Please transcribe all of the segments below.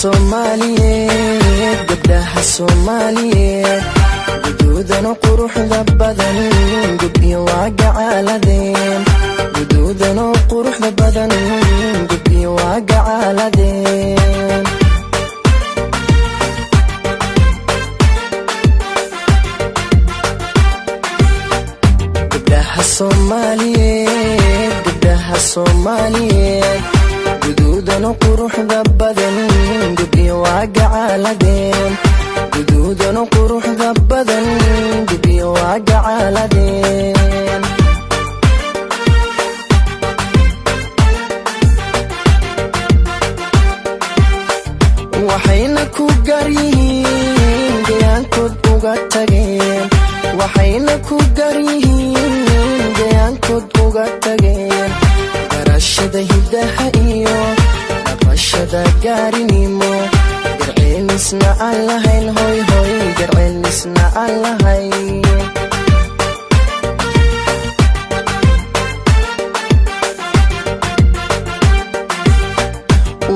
Soomaaliyeed gabdhaha Soomaaliyeed guduudan quruxda badan gabdhiyo waa gacaaladeen guduudan quruxda badan gabdhiyo waa gacaaladeen gabdhaha Soomaaliyeed guduudan quruxda badan gabdhiyo waa gacaaladeen guduudan quruxda badan gabdhiyo waa gacaaladeen waxayna ku garyihiin deegaankood uga tageen waxayna ku garyihiin deegaankood uga tageen garashada hidaha iyo dhaqashada gaarinimo garceelisna aan lahayn hoy hoy garceelisna aan lahayn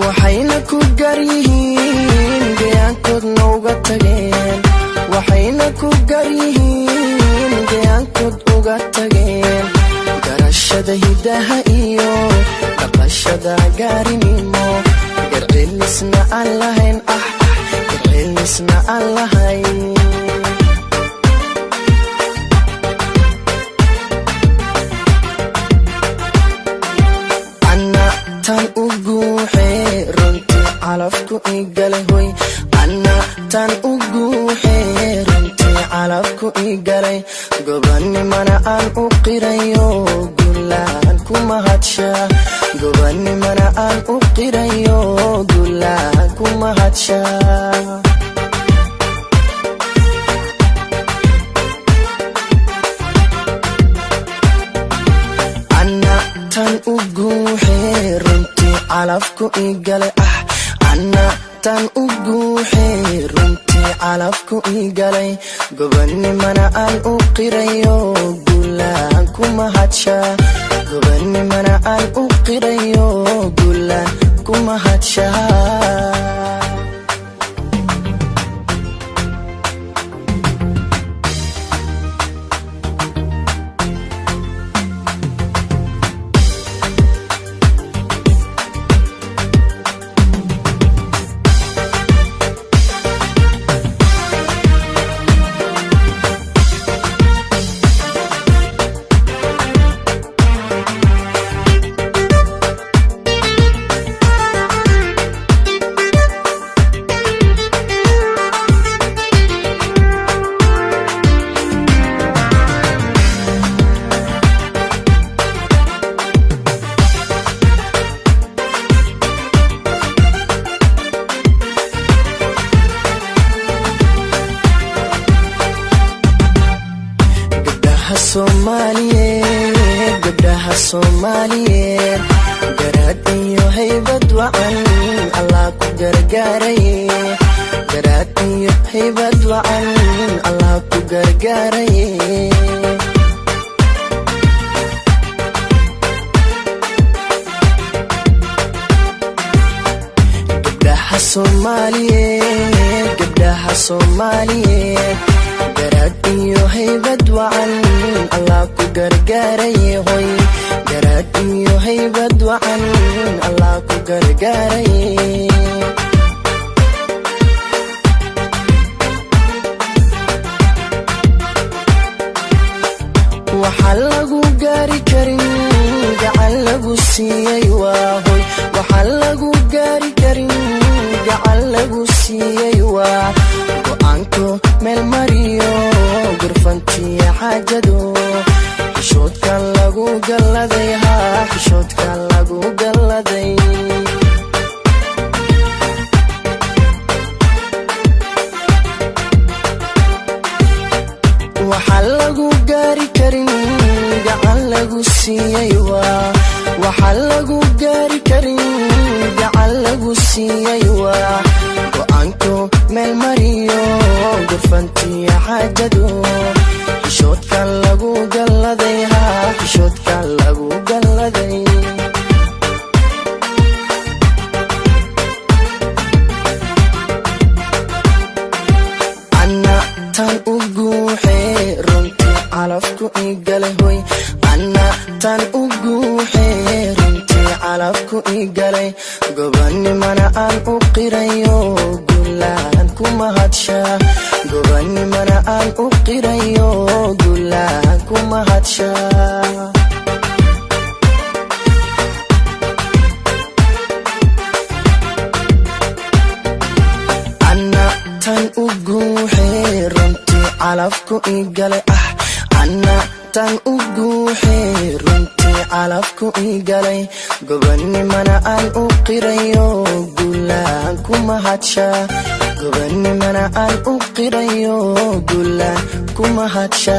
waxayna ku garyihiin deegaankoodna uga tageen waxayna ku garyihiin deegaankood uga tageen garashada hidaha iyo dhaqashada gaarinimo garceelisna aan lahayn garceelisna aan lahayn ana tan ugu runtii calafku igale hoy ana tan ugu runtii calafku igale gobanimana aan u qirayo gulaan kuma hadsha gobanimana aan u qirayo gulaan kuma hadsha ana tan ugu runtii calafku igale ana tan ugu runtii calafku igale gobanimana aan u qirayo gulaan kuma hadsha gobanimana aan u qirayo gulaan kuma hadsha gabdhaha Soomaaliyeed garaad iyo haybad wacan Allah ku gargaaray garaad iyo haybad wacan Allah ku gargaaray gabdhaha Soomaaliyeed garaad iyo haybad wacan Allah ku gargaaray hoy garaad iyo haybad wacan Allah ku gargaaray waxa lagu gaari karin gacan lagu siiyay waa hoy waxa lagu gaari karin gacan lagu siiyay waa go'aanko meel mariyo gurfantiya xaajado xishoodka lagu galladay xishoodka lagu galladay waxa lagu gaari karin gacan lagu siiyay waa waxa lagu gaari karin gacan lagu siiyay waa go'aanko meel mariyo gurfantiya xaajado xishoodka lagu galladay xishoodka lagu galladay anna tan ugu xeerinti calafku igalay gobanimana aan u qirayo gulaan kuma hadsha gobanimana aan u qirayo gulaan kuma hadsha tan ugu xeerinti calafku igalay anna tan ugu xeerinti calafku igalay gobanimana aan u qirayo gulaan kuma hadsha gobanimana aan u qirayo gulaan kuma hadsha